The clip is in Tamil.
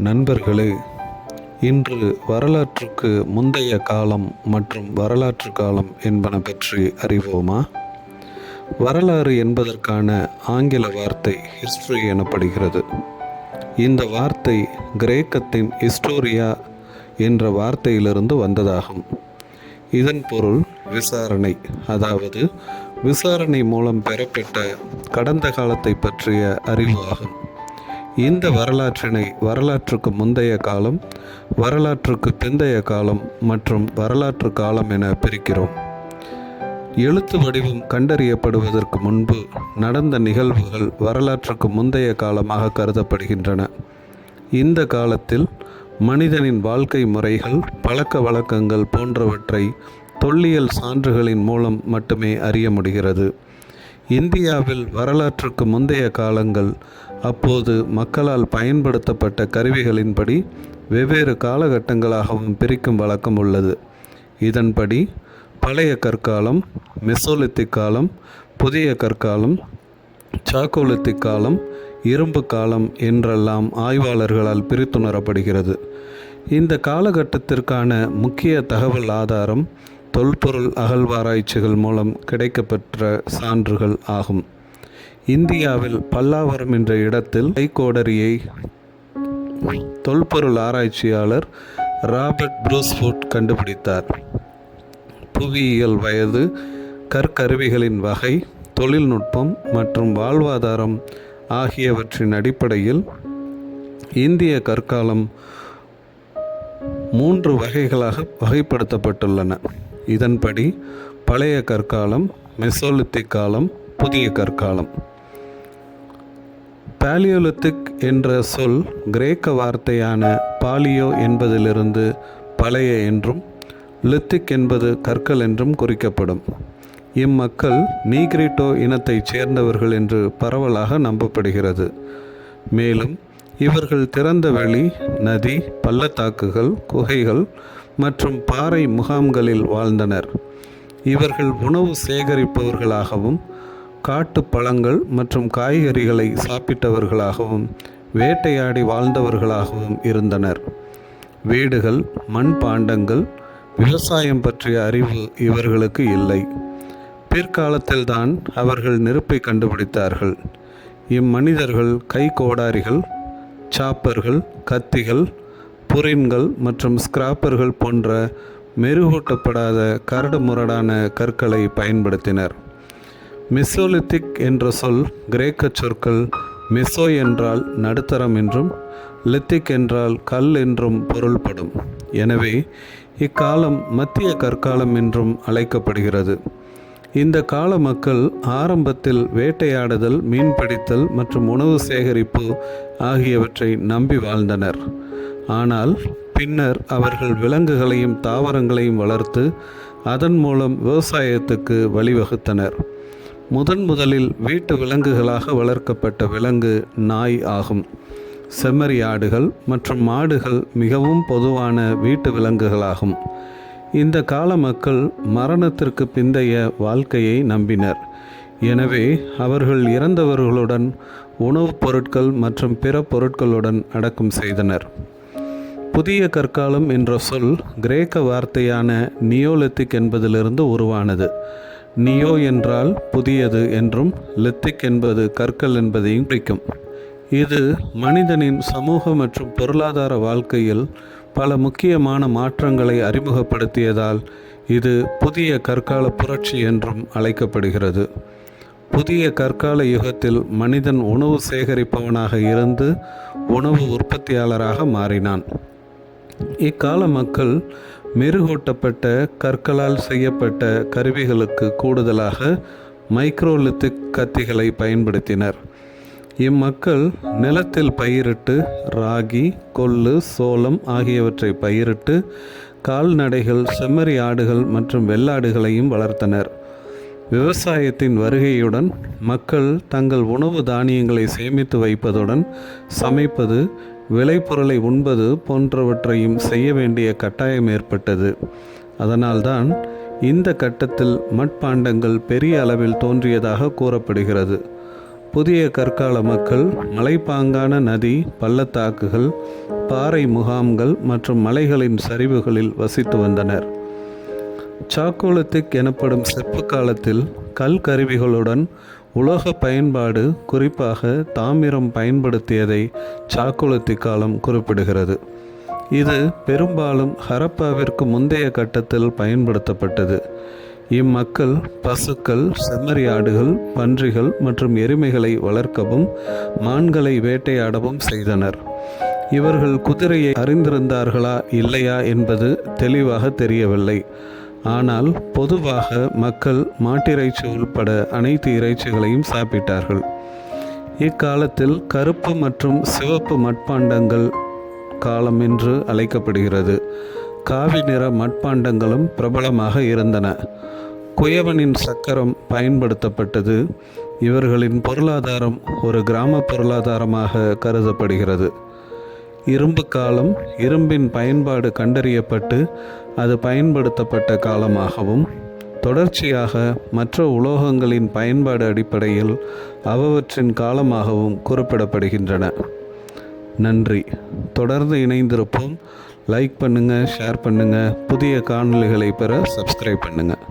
நண்பர்களே, இன்று வரலாற்றுக்கு முந்தைய காலம் மற்றும் வரலாற்று காலம் என்பன பற்றி அறிவோமா? வரலாறு என்பதற்கான ஆங்கில வார்த்தை ஹிஸ்டரி எனப்படுகிறது. இந்த வார்த்தை கிரேக்கத்தின் ஹிஸ்டோரியா என்ற வார்த்தையிலிருந்து வந்ததாகும். இதன் பொருள் விசாரணை, அதாவது விசாரணை மூலம் பெறப்பட்ட கடந்த காலத்தை பற்றிய அறிவு ஆகும். இந்த வரலாற்றினை வரலாற்றுக்கு முந்தைய காலம், வரலாற்றுக்கு பிந்தைய காலம் மற்றும் வரலாற்று காலம் என பிரிக்கிறோம். எழுத்து வடிவம் கண்டறியப்படுவதற்கு முன்பு நடந்த நிகழ்வுகள் வரலாற்றுக்கு முந்தைய காலமாக கருதப்படுகின்றன. இந்த காலத்தில் மனிதனின் வாழ்க்கை முறைகள், பழக்க வழக்கங்கள் போன்றவற்றை தொல்லியல் சான்றுகளின் மூலம் மட்டுமே அறிய முடிகிறது. இந்தியாவில் வரலாற்றுக்கு முந்தைய காலங்கள் அப்போது மக்களால் பயன்படுத்தப்பட்ட கருவிகளின்படி வெவ்வேறு காலகட்டங்களாகவும் பிரிக்கும் வழக்கம் உள்ளது. இதன்படி பழைய கற்காலம், மெசோலித்திக் காலம், புதிய கற்காலம், சாக்கோலித்திக் காலம், இரும்பு காலம் என்றெல்லாம் ஆய்வாளர்களால் பிரித்துணரப்படுகிறது. இந்த காலகட்டத்திற்கான முக்கிய தகவல் ஆதாரம் தொல்பொருள் அகழ்வாராய்ச்சிகள் மூலம் கிடைக்கப்பெற்ற சான்றுகள் ஆகும். இந்தியாவில் பல்லாவரம் என்ற இடத்தில் கைக்கோடரியை தொல்பொருள் ஆராய்ச்சியாளர் ராபர்ட் ப்ரூஸ்ஃபுட் கண்டுபிடித்தார். புவியியல் வயது, கற்கருவிகளின் வகை, தொழில்நுட்பம் மற்றும் வாழ்வாதாரம் ஆகியவற்றின் அடிப்படையில் இந்திய கற்காலம் 3 வகைகளாக வகைப்படுத்தப்பட்டுள்ளன. இதன்படி பழைய கற்காலம், மெசோலித்திக் காலம், புதிய கற்காலம். பாலியோலித்திக் என்ற சொல் கிரேக்க வார்த்தையான பாலியோ என்பதிலிருந்து பழைய என்றும், லித்திக் என்பது கற்கள் என்றும் குறிக்கப்படும். இம்மக்கள் நீக்ரிட்டோ இனத்தைச் சேர்ந்தவர்கள் என்று பரவலாக நம்பப்படுகிறது. மேலும் இவர்கள் திறந்த வெளி, நதி, பள்ளத்தாக்குகள், குகைகள் மற்றும் பாறை முகாம்களில் வாழ்ந்தனர். இவர்கள் உணவு சேகரிப்பவர்களாகவும், காட்டு பழங்கள் மற்றும் காய்கறிகளை சாப்பிட்டவர்களாகவும், வேட்டையாடி வாழ்ந்தவர்களாகவும் இருந்தனர். வீடுகள், மண்பாண்டங்கள், விவசாயம் பற்றிய அறிவு இவர்களுக்கு இல்லை. பிற்காலத்தில்தான் அவர்கள் நெருப்பை கண்டுபிடித்தார்கள். இம்மனிதர்கள் கைக்கோடாரிகள், சாப்பர்கள், கத்திகள், புரின்கள் மற்றும் ஸ்கிராப்பர்கள் போன்ற மெருகூட்டப்படாத கரடுமுரடான கற்களை பயன்படுத்தினர். மெசோலித்திக் என்ற சொல் கிரேக்க சொற்கள் மெசோ என்றால் நடுத்தரம் என்றும், லித்திக் என்றால் கல் என்றும் பொருள்படும். எனவே இக்காலம் மத்திய கற்காலம் என்றும் அழைக்கப்படுகிறது. இந்த கால மக்கள் ஆரம்பத்தில் வேட்டையாடுதல், மீன்பிடித்தல் மற்றும் உணவு சேகரிப்பு ஆகியவற்றை நம்பி வாழ்ந்தனர். ஆனால் பின்னர் அவர்கள் விலங்குகளையும் தாவரங்களையும் வளர்த்து அதன் மூலம் விவசாயத்துக்கு வழிவகுத்தனர். முதலில் வீட்டு விலங்குகளாக வளர்க்கப்பட்ட விலங்கு நாய் ஆகும். செம்மறி ஆடுகள் மற்றும் மாடுகள் மிகவும் பொதுவான வீட்டு விலங்குகளாகும். இந்த கால மக்கள் மரணத்திற்கு பிந்தைய வாழ்க்கையை நம்பினர். எனவே அவர்கள் இறந்தவர்களுடன் உணவுப் பொருட்கள் மற்றும் பிற பொருட்களுடன் அடக்கம் செய்தனர். புதிய கற்காலம் என்ற சொல் கிரேக்க வார்த்தையான நியோலித்திக் என்பதிலிருந்து உருவானது. நியோ என்றால் புதியது என்றும், லித்திக் என்பது கற்கள் என்பதையும் குறிக்கும். இது மனிதனின் சமூக மற்றும் பொருளாதார வாழ்க்கையில் பல முக்கியமான மாற்றங்களை அறிமுகப்படுத்தியதால் இது புதிய கற்கால புரட்சி என்றும் அழைக்கப்படுகிறது. புதிய கற்கால யுகத்தில் மனிதன் உணவு சேகரிப்பவனாக இருந்து உணவு உற்பத்தியாளராக மாறினான். இக்கால மக்கள் மெருகூட்டப்பட்ட கற்களால் செய்யப்பட்ட கருவிகளுக்கு கூடுதலாக மைக்ரோலித்திக் கத்திகளை பயன்படுத்தினர். இம்மக்கள் நிலத்தில் பயிரிட்டு ராகி, கொள்ளு, சோளம் ஆகியவற்றை பயிரிட்டு கால்நடைகள், செம்மறி ஆடுகள் மற்றும் வெள்ளாடுகளையும் வளர்த்தனர். விவசாயத்தின் வருகையுடன் மக்கள் தங்கள் உணவு தானியங்களை சேமித்து வைப்பதுடன் சமைப்பது, விளைபொருளை உண்பது போன்றவற்றையும் செய்ய வேண்டிய கட்டாயம் ஏற்பட்டது. அதனால்தான் இந்த கட்டத்தில் மட்பாண்டங்கள் பெரிய அளவில் தோன்றியதாக கூறப்படுகிறது. புதிய கற்கால மக்கள் மலைப்பாங்கான நதி, பள்ளத்தாக்குகள், பாறை முகாம்கள் மற்றும் மலைகளின் சரிவுகளில் வசித்து வந்தனர். சாக்கோலித்திக் எனப்படும் செப்பு காலத்தில் கல் கருவிகளுடன் உலோக பயன்பாடு, குறிப்பாக தாமிரம் பயன்படுத்தியதை சாக்கோலித்திக் காலம் குறிப்பிடுகிறது. இது பெரும்பாலும் ஹரப்பாவிற்கு முந்தைய கட்டத்தில் பயன்படுத்தப்பட்டது. இம்மக்கள் பசுக்கள், செம்மறியாடுகள், பன்றிகள் மற்றும் எருமைகளை வளர்க்கவும் மான்களை வேட்டையாடவும் செய்தனர். இவர்கள் குதிரையை அறிந்திருந்தார்களா இல்லையா என்பது தெளிவாக தெரியவில்லை. ஆனால் பொதுவாக மக்கள் மாட்டிறைச்சி உள்பட அனைத்து இறைச்சிகளையும் சாப்பிட்டார்கள். இக்காலத்தில் கருப்பு மற்றும் சிவப்பு மட்பாண்டங்கள் காலம் என்று அழைக்கப்படுகிறது. காவி நிற மட்பாண்டங்களும் பிரபலமாக இருந்தன. குயவனின் சக்கரம் பயன்படுத்தப்பட்டது. இவர்களின் பொருளாதாரம் ஒரு கிராம பொருளாதாரமாக கருதப்படுகிறது. இரும்பு காலம் இரும்பின் பயன்பாடு கண்டறியப்பட்டு அது பயன்படுத்தப்பட்ட காலமாகவும், தொடர்ச்சியாக மற்ற உலோகங்களின் பயன்பாடு அடிப்படையில் அவற்றின் காலமாகவும் குறிப்பிடப்படுகின்றன. நன்றி. தொடர்ந்து இணைந்திருப்போம். லைக் பண்ணுங்கள், ஷேர் பண்ணுங்கள். புதிய காணொளிகளை பெற சப்ஸ்கிரைப் பண்ணுங்கள்.